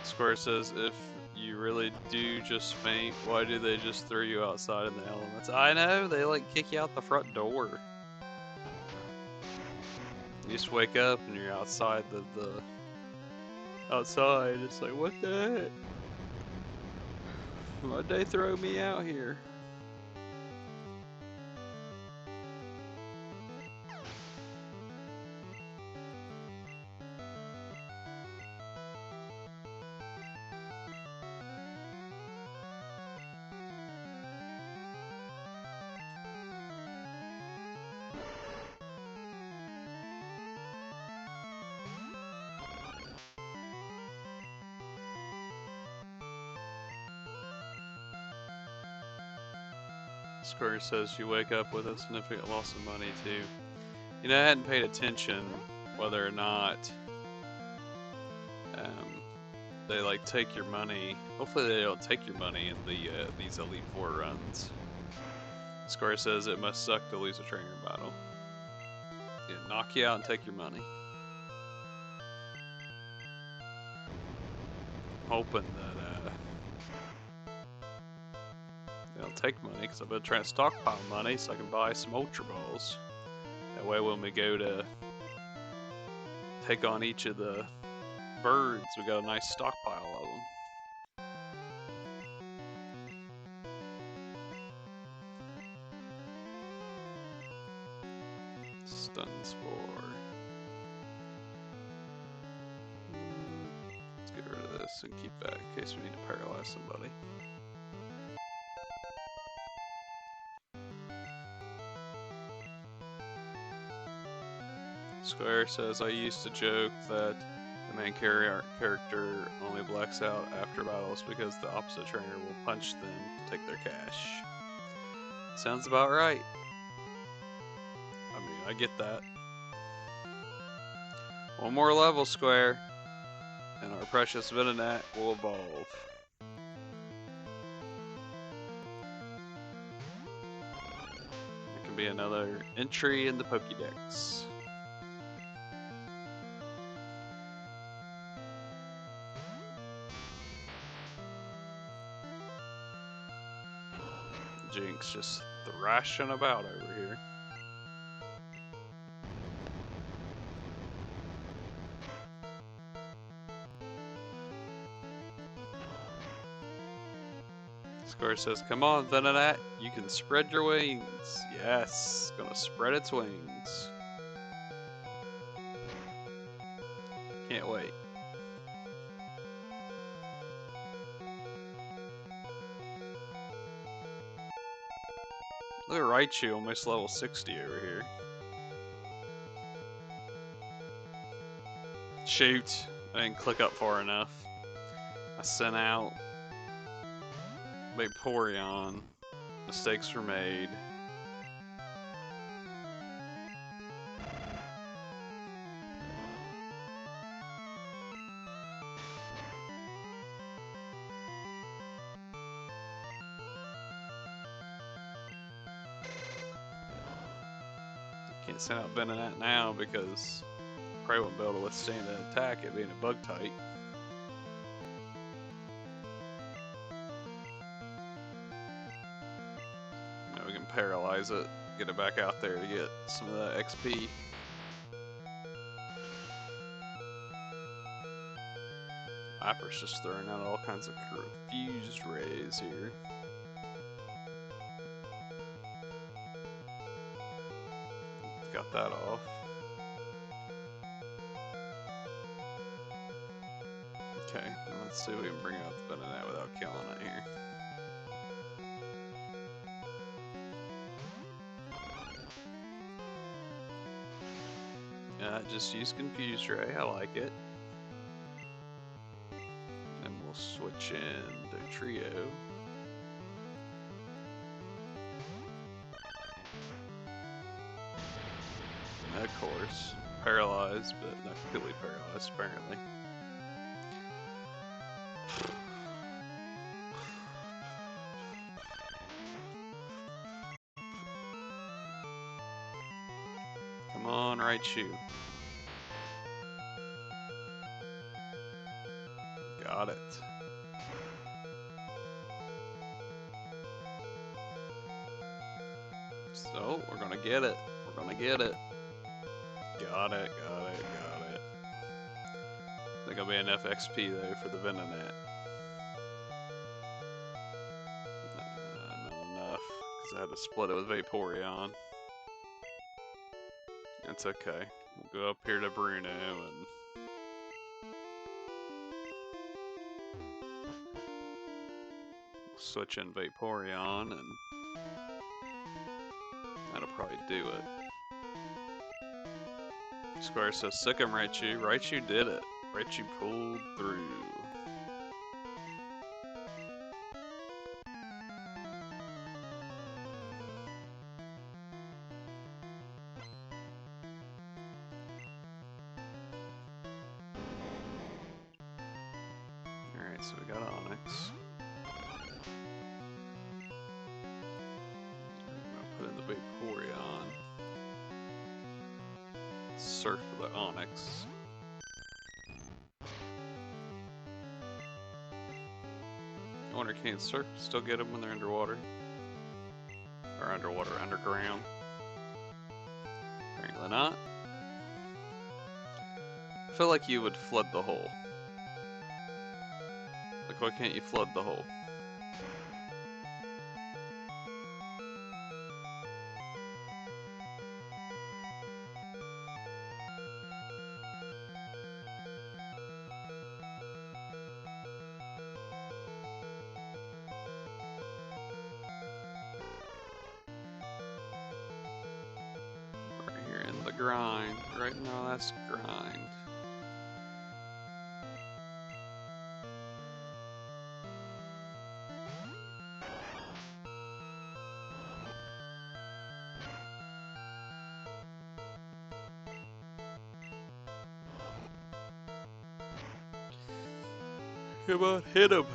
Square says, if you really do just faint, why do they just throw you outside in the elements? I know, they like kick you out the front door. You just wake up and you're outside the outside. It's like, what the heck? Why'd they throw me out here? Square says you wake up with a significant loss of money too. You know, I hadn't paid attention whether or not they like take your money. Hopefully they don't take your money in these Elite Four runs. Square says it must suck to lose a trainer battle. Yeah, knock you out and take your money. Hoping that they don't take money, because I've been trying to stockpile money so I can buy some Ultra Balls. That way when we go to take on each of the birds, we got a nice stockpile of them. Stun Spore. Let's get rid of this and keep that in case we need to paralyze somebody. Square says, I used to joke that the main character only blacks out after battles because the opposite trainer will punch them to take their cash. Sounds about right. I mean, I get that. One more level, Square, and our precious Venonat will evolve. It can be another entry in the Pokédex. Jinx just thrashing about over here. Square says, come on, Venonat, you can spread your wings. Yes, gonna spread its wings. Can't wait. Look at Raichu, almost level 60 over here. Shoot, I didn't click up far enough. I sent out Vaporeon. Mistakes were made. Can't send out Venonat now because probably won't be able to withstand an attack, it being a bug type. Now we can paralyze it, get it back out there to get some of that XP. Viper's just throwing out all kinds of confused rays here. Got that off. Okay, let's see if we can bring out the Venonat without killing it here. Just use Confused Ray, I like it. Then we'll switch into Trio. And of course, paralyzed, but not completely paralyzed apparently. Come on, Raichu. Got it. So, we're gonna get it. We're gonna get it. Got it, got it, got it. I think I'll be enough XP though for the Venonat. Not enough, because I had to split it with Vaporeon. That's okay. We'll go up here to Bruno and switch in Vaporeon, and that'll probably do it. Square says, sick him, Raichu. Raichu did it. Raichu pulled through. Alright, so we got Onix. I'm gonna put in the Vaporeon. Surf for the Onix. I wonder, can Surf still get them when they're underwater? Or underwater, underground? Apparently not. I feel like you would flood the hole. Like, why can't you flood the hole? Right here in the grind, right right in our last grind. Come on, hit him!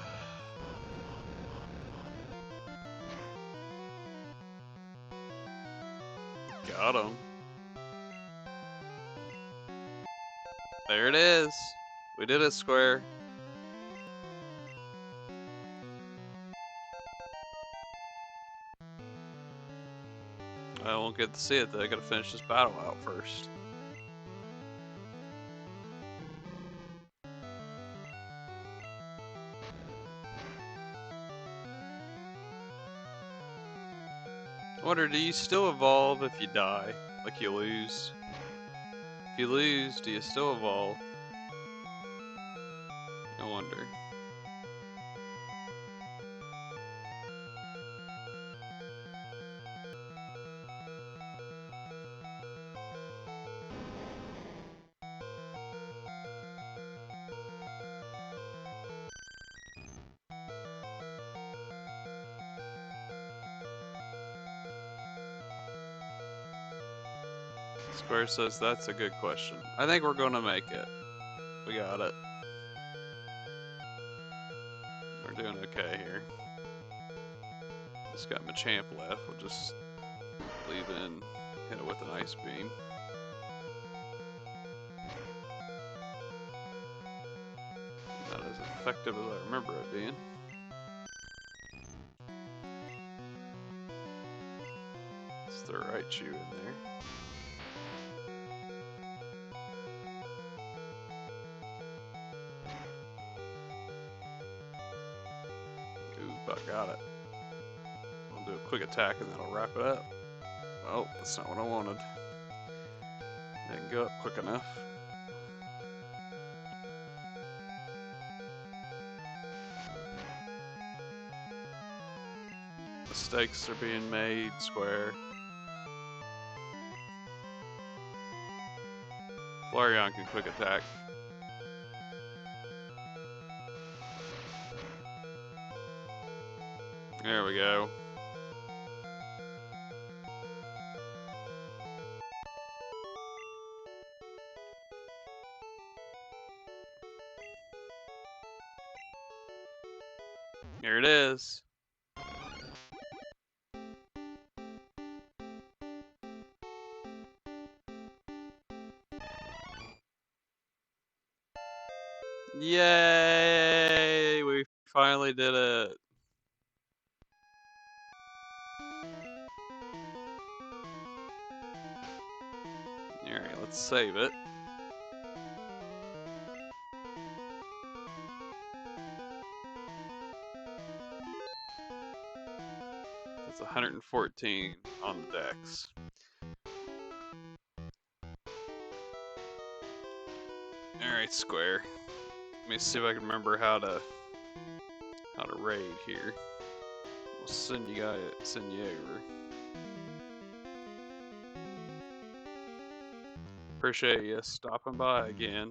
Got him. There it is. We did it, Square. I won't get to see it though. I gotta finish this battle out first. I wonder, do you still evolve if you die? Like you lose? If you lose, do you still evolve? I wonder. Square says that's a good question. I think we're gonna make it. We got it. We're doing okay here. Just got Machamp left. We'll just leave it in, hit it with an Ice Beam. Not as effective as I remember it being. Let's throw Raichu in there. But got it. I'll do a quick attack and that'll wrap it up. Oh, that's not what I wanted. Didn't go up quick enough. Mistakes are being made, Square. Flareon can quick attack. There we go. Here it is. Yay! We finally did it. Alright, let's save it. It's 114 on the Dex. Alright, Square. Let me see if I can remember how to raid here. We'll send you over. Appreciate you stopping by again.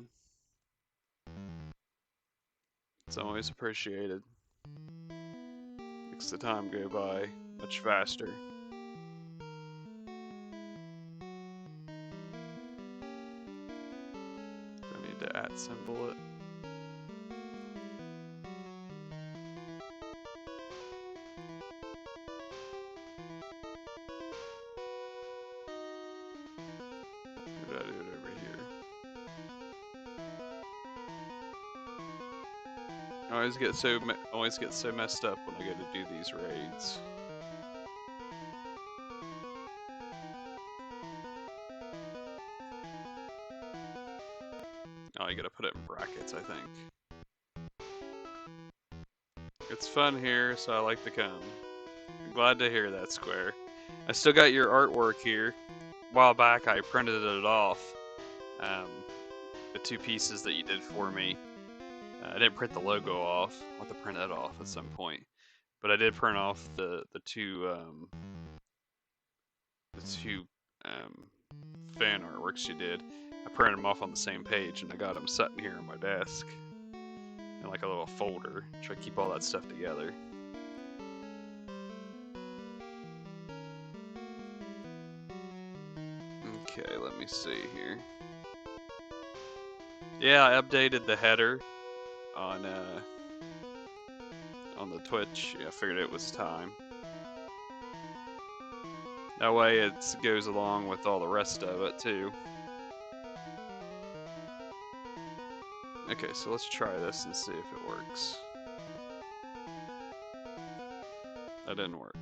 It's always appreciated. Makes the time go by much faster. I need to @symbol it. Or did I do it over here? I always get so messed up when I go to do these raids. Oh, you gotta put it in brackets, I think. It's fun here, so I like to come. I'm glad to hear that, Square. I still got your artwork here. A while back, I printed it off. The 2 pieces that you did for me. I didn't print the logo off. I'll have to print that off at some point. But I did print off the two fan artworks you did. I printed them off on the same page, and I got them sitting here on my desk in like a little folder. Try to keep all that stuff together. Okay, let me see here. Yeah, I updated the header on the Twitch. Yeah, I figured it was time. That way it goes along with all the rest of it too. Okay, so let's try this and see if it works. That didn't work.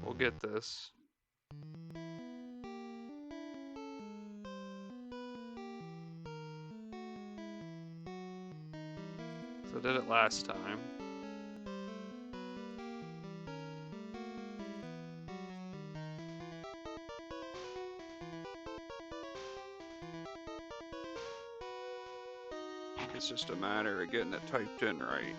We'll get this. So I did it last time. It's just a matter of getting it typed in right.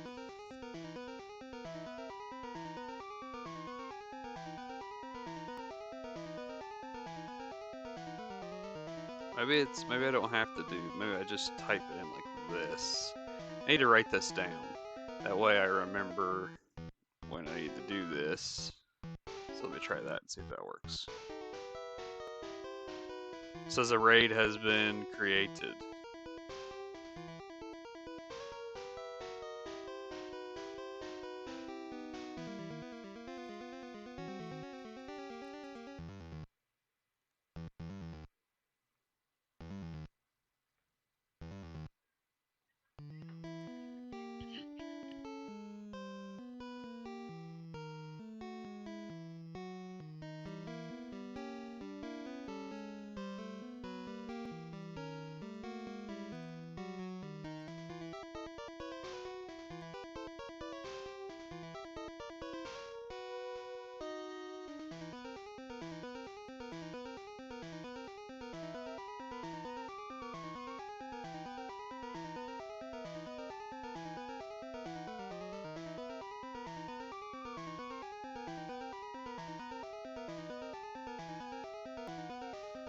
Maybe I don't have to do, maybe I just type it in like this. I need to write this down. That way I remember when I need to do this. So let me try that and see if that works. It says a raid has been created.